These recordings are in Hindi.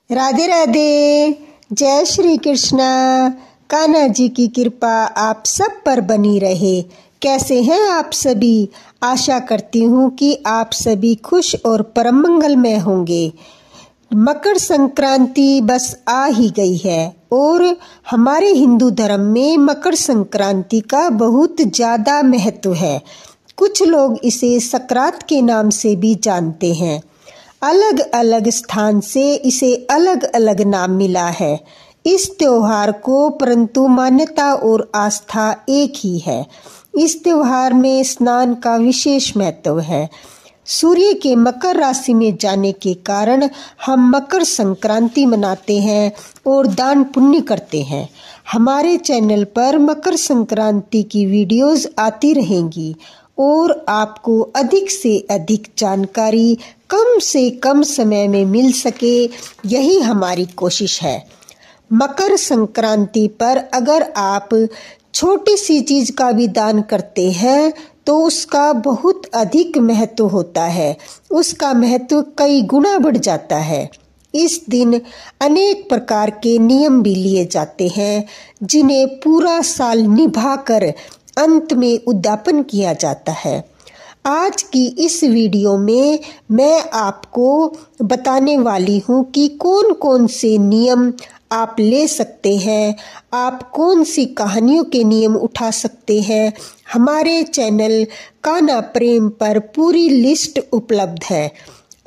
राधे राधे। जय श्री कृष्णा। कान्हा जी की कृपा आप सब पर बनी रहे। कैसे हैं आप सभी? आशा करती हूँ कि आप सभी खुश और परम मंगलमय होंगे। मकर संक्रांति बस आ ही गई है और हमारे हिंदू धर्म में मकर संक्रांति का बहुत ज़्यादा महत्व है। कुछ लोग इसे सकरात के नाम से भी जानते हैं। अलग अलग स्थान से इसे अलग अलग नाम मिला है इस त्योहार को, परंतु मान्यता और आस्था एक ही है। इस त्योहार में स्नान का विशेष महत्व है। सूर्य के मकर राशि में जाने के कारण हम मकर संक्रांति मनाते हैं और दान पुण्य करते हैं। हमारे चैनल पर मकर संक्रांति की वीडियोस आती रहेंगी और आपको अधिक से अधिक जानकारी कम से कम समय में मिल सके, यही हमारी कोशिश है। मकर संक्रांति पर अगर आप छोटी सी चीज का भी दान करते हैं तो उसका बहुत अधिक महत्व होता है। उसका महत्व कई गुना बढ़ जाता है। इस दिन अनेक प्रकार के नियम भी लिए जाते हैं जिन्हें पूरा साल निभाकर अंत में उद्यापन किया जाता है। आज की इस वीडियो में मैं आपको बताने वाली हूँ कि कौन कौन से नियम आप ले सकते हैं, आप कौन सी कहानियों के नियम उठा सकते हैं। हमारे चैनल कान्हा प्रेम पर पूरी लिस्ट उपलब्ध है।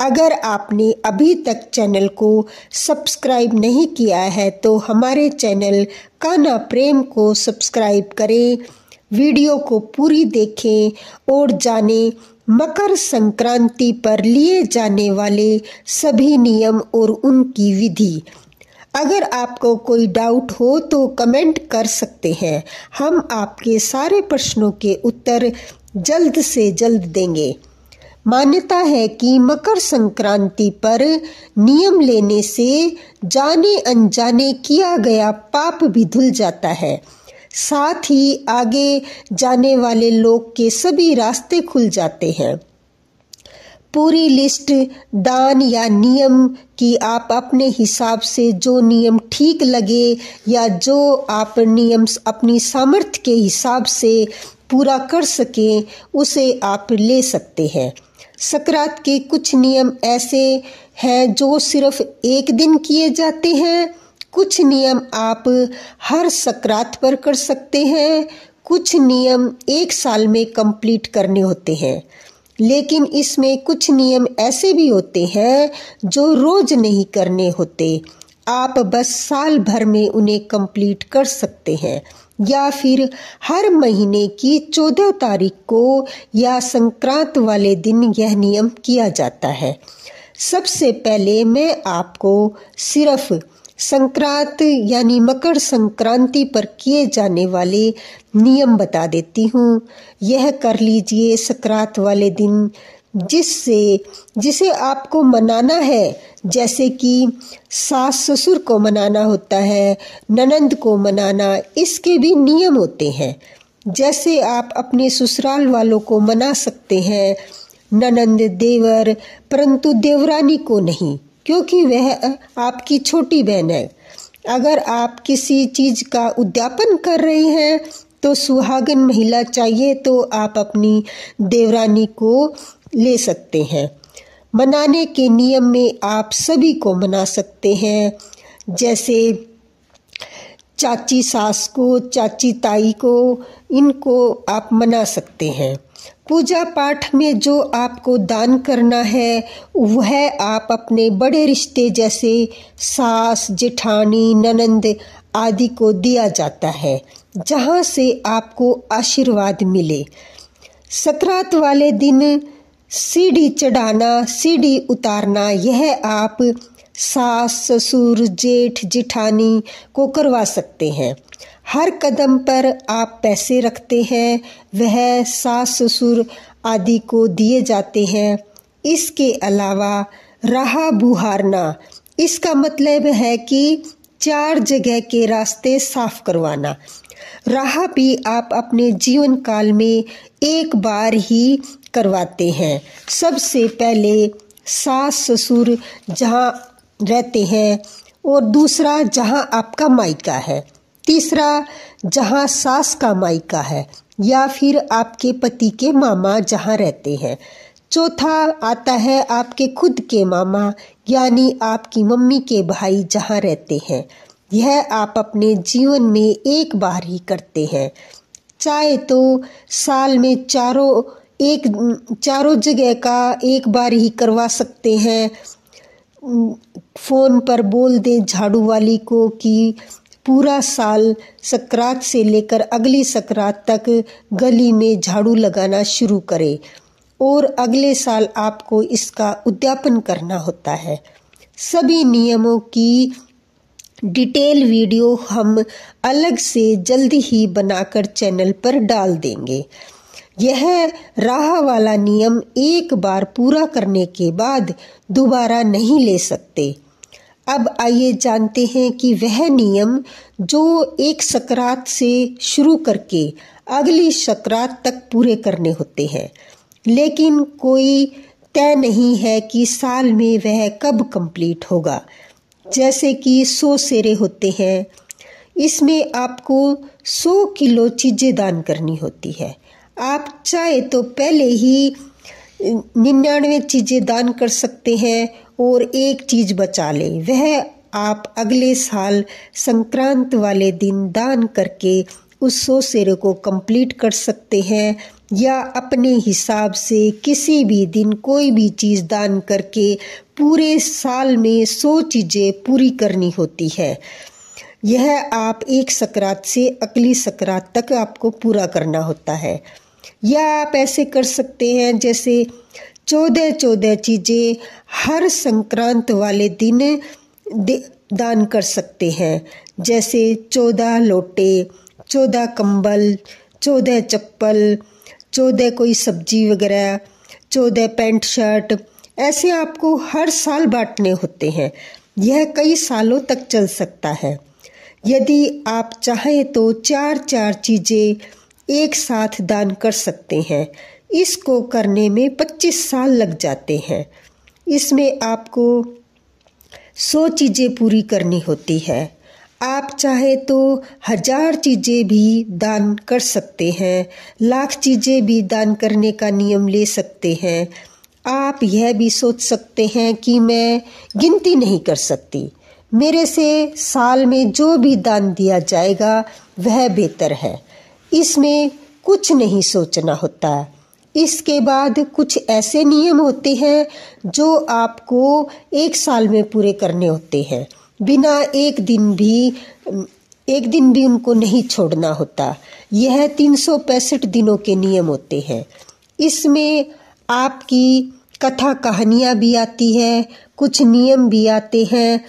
अगर आपने अभी तक चैनल को सब्सक्राइब नहीं किया है तो हमारे चैनल कान्हा प्रेम को सब्सक्राइब करें, वीडियो को पूरी देखें और जानें मकर संक्रांति पर लिए जाने वाले सभी नियम और उनकी विधि। अगर आपको कोई डाउट हो तो कमेंट कर सकते हैं। हम आपके सारे प्रश्नों के उत्तर जल्द से जल्द देंगे। मान्यता है कि मकर संक्रांति पर नियम लेने से जाने अनजाने किया गया पाप भी धुल जाता है। साथ ही आगे जाने वाले लोग के सभी रास्ते खुल जाते हैं। पूरी लिस्ट दान या नियम की आप अपने हिसाब से जो नियम ठीक लगे या जो आप नियम अपनी सामर्थ्य के हिसाब से पूरा कर सकें उसे आप ले सकते हैं। सकरात के कुछ नियम ऐसे हैं जो सिर्फ एक दिन किए जाते हैं। कुछ नियम आप हर सकरात पर कर सकते हैं। कुछ नियम एक साल में कंप्लीट करने होते हैं। लेकिन इसमें कुछ नियम ऐसे भी होते हैं जो रोज नहीं करने होते। आप बस साल भर में उन्हें कंप्लीट कर सकते हैं या फिर हर महीने की 14 तारीख को या संक्रांत वाले दिन यह नियम किया जाता है। सबसे पहले मैं आपको सिर्फ संक्रांत यानी मकर संक्रांति पर किए जाने वाले नियम बता देती हूँ। यह कर लीजिए संक्रांत वाले दिन जिसे आपको मनाना है, जैसे कि सास ससुर को मनाना होता है, ननंद को मनाना, इसके भी नियम होते हैं। जैसे आप अपने ससुराल वालों को मना सकते हैं, ननंद देवर, परंतु देवरानी को नहीं, क्योंकि वह आपकी छोटी बहन है। अगर आप किसी चीज का उद्यापन कर रहे हैं तो सुहागन महिला चाहिए तो आप अपनी देवरानी को ले सकते हैं। मनाने के नियम में आप सभी को मना सकते हैं, जैसे चाची सास को, चाची ताई को, इनको आप मना सकते हैं। पूजा पाठ में जो आपको दान करना है वह आप अपने बड़े रिश्ते जैसे सास, जेठानी, ननंद आदि को दिया जाता है, जहां से आपको आशीर्वाद मिले। सकरात वाले दिन सीढ़ी चढ़ाना, सीढ़ी उतारना, यह आप सास, ससुर, जेठ, जेठानी को करवा सकते हैं। हर कदम पर आप पैसे रखते हैं, वह सास ससुर आदि को दिए जाते हैं। इसके अलावा राह बुहारना, इसका मतलब है कि 4 जगह के रास्ते साफ करवाना। राह भी आप अपने जीवन काल में एक बार ही करवाते हैं। सबसे पहले सास ससुर जहाँ रहते हैं, और दूसरा जहाँ आपका मायका है, तीसरा जहाँ सास का मायका है या फिर आपके पति के मामा जहाँ रहते हैं, चौथा आता है आपके खुद के मामा यानी आपकी मम्मी के भाई जहाँ रहते हैं। यह आप अपने जीवन में एक बार ही करते हैं। चाहे तो साल में चारों जगह का एक बार ही करवा सकते हैं। फोन पर बोल दें झाड़ू वाली को कि पूरा साल सकरात से लेकर अगली सकरात तक गली में झाड़ू लगाना शुरू करे, और अगले साल आपको इसका उद्यापन करना होता है। सभी नियमों की डिटेल वीडियो हम अलग से जल्दी ही बनाकर चैनल पर डाल देंगे। यह राह वाला नियम एक बार पूरा करने के बाद दोबारा नहीं ले सकते। अब आइए जानते हैं कि वह नियम जो एक सकरात से शुरू करके अगली सकरात तक पूरे करने होते हैं, लेकिन कोई तय नहीं है कि साल में वह कब कंप्लीट होगा। जैसे कि 100 सेरे होते हैं, इसमें आपको 100 किलो चीज़ें दान करनी होती है। आप चाहे तो पहले ही 99 चीज़ें दान कर सकते हैं और एक चीज़ बचा ले, वह आप अगले साल संक्रांत वाले दिन दान करके उस 100 सेरे को कंप्लीट कर सकते हैं, या अपने हिसाब से किसी भी दिन कोई भी चीज़ दान करके पूरे साल में 100 चीज़ें पूरी करनी होती है। यह आप एक सकरात से अगली सकरात तक आपको पूरा करना होता है। या आप ऐसे कर सकते हैं जैसे 14 चीज़ें हर संक्रांत वाले दिन दान कर सकते हैं, जैसे 14 लोटे, 14 कंबल, 14 चप्पल, 14 कोई सब्जी वगैरह, 14 पैंट शर्ट, ऐसे आपको हर साल बांटने होते हैं। यह कई सालों तक चल सकता है। यदि आप चाहें तो 4 चीज़ें एक साथ दान कर सकते हैं। इसको करने में 25 साल लग जाते हैं। इसमें आपको 100 चीज़ें पूरी करनी होती है। आप चाहे तो 1000 चीज़ें भी दान कर सकते हैं, लाख चीज़ें भी दान करने का नियम ले सकते हैं। आप यह भी सोच सकते हैं कि मैं गिनती नहीं कर सकती, मेरे से साल में जो भी दान दिया जाएगा वह बेहतर है। इसमें कुछ नहीं सोचना होता। इसके बाद कुछ ऐसे नियम होते हैं जो आपको एक साल में पूरे करने होते हैं, बिना एक दिन भी उनको नहीं छोड़ना होता। यह 365 दिनों के नियम होते हैं। इसमें आपकी कथा कहानियाँ भी आती है, कुछ नियम भी आते हैं,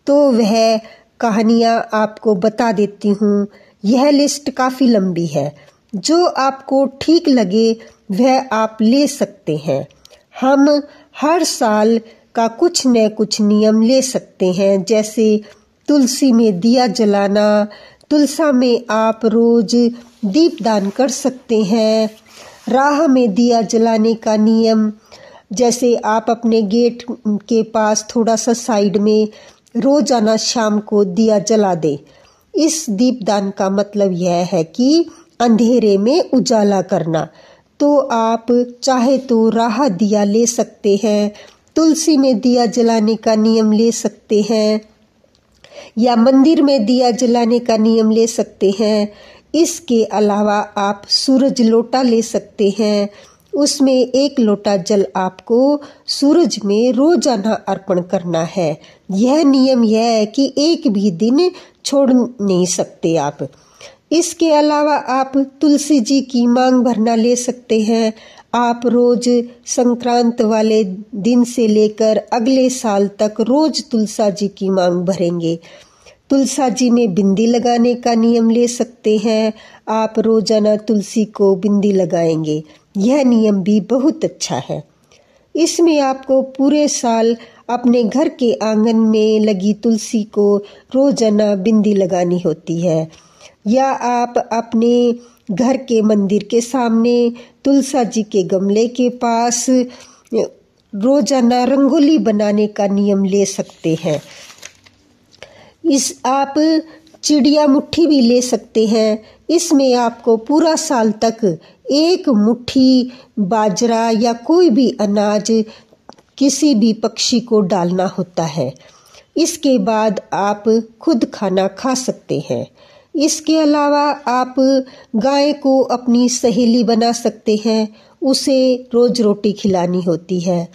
तो वह कहानियाँ आपको बता देती हूँ। यह लिस्ट काफ़ी लंबी है, जो आपको ठीक लगे वह आप ले सकते हैं। हम हर साल का कुछ न कुछ नियम ले सकते हैं, जैसे तुलसी में दिया जलाना, तुलसा में आप रोज दीपदान कर सकते हैं। राह में दिया जलाने का नियम, जैसे आप अपने गेट के पास थोड़ा सा साइड में रोजाना शाम को दिया जला दे। इस दीपदान का मतलब यह है कि अंधेरे में उजाला करना। तो आप चाहे तो राह दिया ले सकते हैं, तुलसी में दिया जलाने का नियम ले सकते हैं, या मंदिर में दिया जलाने का नियम ले सकते हैं। इसके अलावा आप सूरज लोटा ले सकते हैं, उसमें 1 लोटा जल आपको सूरज में रोजाना अर्पण करना है। यह नियम यह है कि एक भी दिन छोड़ नहीं सकते आप। इसके अलावा आप तुलसी जी की मांग भरना ले सकते हैं। आप रोज संक्रांत वाले दिन से लेकर अगले साल तक रोज तुलसा जी की मांग भरेंगे। तुलसा जी में बिंदी लगाने का नियम ले सकते हैं। आप रोजाना तुलसी को बिंदी लगाएंगे। यह नियम भी बहुत अच्छा है। इसमें आपको पूरे साल अपने घर के आंगन में लगी तुलसी को रोजाना बिंदी लगानी होती है, या आप अपने घर के मंदिर के सामने तुलसा जी के गमले के पास रोजाना रंगोली बनाने का नियम ले सकते हैं। आप चिड़िया मुट्ठी भी ले सकते हैं। इसमें आपको पूरा साल तक एक मुट्ठी बाजरा या कोई भी अनाज किसी भी पक्षी को डालना होता है। इसके बाद आप खुद खाना खा सकते हैं। इसके अलावा आप गाय को अपनी सहेली बना सकते हैं, उसे रोज रोटी खिलानी होती है।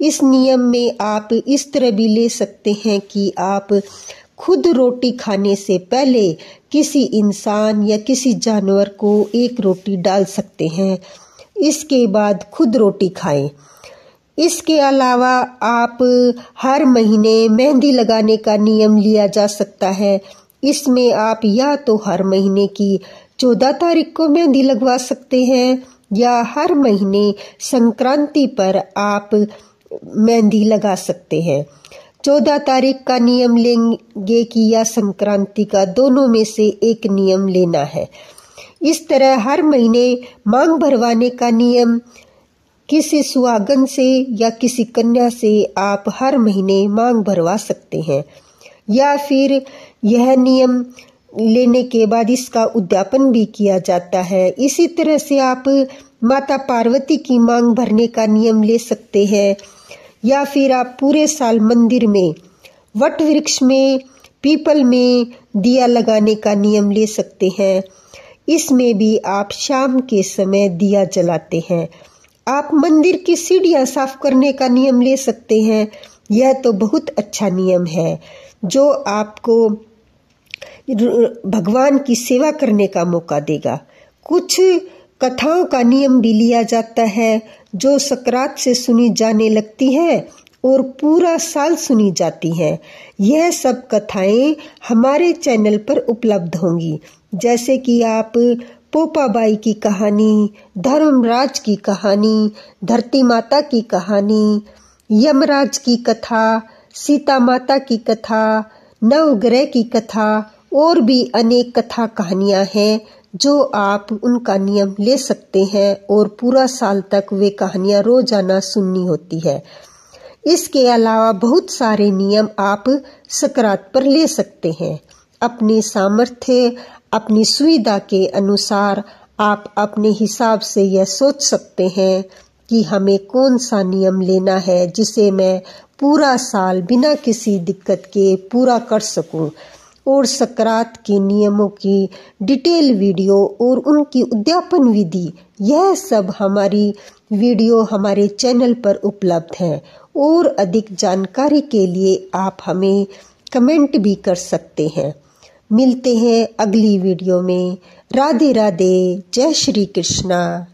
इस नियम में आप इस तरह भी ले सकते हैं कि आप खुद रोटी खाने से पहले किसी इंसान या किसी जानवर को एक रोटी डाल सकते हैं, इसके बाद खुद रोटी खाएं। इसके अलावा आप हर महीने मेहंदी लगाने का नियम लिया जा सकता है। इसमें आप या तो हर महीने की 14 तारीख को मेहंदी लगवा सकते हैं या हर महीने संक्रांति पर आप मेहंदी लगा सकते हैं। 14 तारीख का नियम लेंगे कि या संक्रांति का, दोनों में से एक नियम लेना है। इस तरह हर महीने मांग भरवाने का नियम, किसी सुहागन से या किसी कन्या से आप हर महीने मांग भरवा सकते हैं, या फिर यह नियम लेने के बाद इसका उद्यापन भी किया जाता है। इसी तरह से आप माता पार्वती की मांग भरने का नियम ले सकते हैं, या फिर आप पूरे साल मंदिर में, वट वृक्ष में, पीपल में दिया लगाने का नियम ले सकते हैं। इसमें भी आप शाम के समय दिया जलाते हैं। आप मंदिर की सीढ़ियां साफ करने का नियम ले सकते हैं। यह तो बहुत अच्छा नियम है जो आपको भगवान की सेवा करने का मौका देगा। कुछ कथाओं का नियम भी लिया जाता है जो सकरात से सुनी जाने लगती है और पूरा साल सुनी जाती हैं। यह सब कथाएं हमारे चैनल पर उपलब्ध होंगी, जैसे कि आप पोपाबाई की कहानी, धर्मराज की कहानी, धरती माता की कहानी, यमराज की कथा, सीता माता की कथा, नवग्रह की कथा और भी अनेक कथा कहानियां हैं जो आप उनका नियम ले सकते हैं और पूरा साल तक वे कहानियां रोजाना सुननी होती है। इसके अलावा बहुत सारे नियम आप सकरात पर ले सकते हैं। अपने सामर्थ्य, अपनी सुविधा के अनुसार आप अपने हिसाब से यह सोच सकते हैं कि हमें कौन सा नियम लेना है जिसे मैं पूरा साल बिना किसी दिक्कत के पूरा कर सकूं। और सकरात के नियमों की डिटेल वीडियो और उनकी उद्यापन विधि, यह सब हमारी वीडियो हमारे चैनल पर उपलब्ध है। और अधिक जानकारी के लिए आप हमें कमेंट भी कर सकते हैं। मिलते हैं अगली वीडियो में। राधे राधे, जय श्री कृष्णा।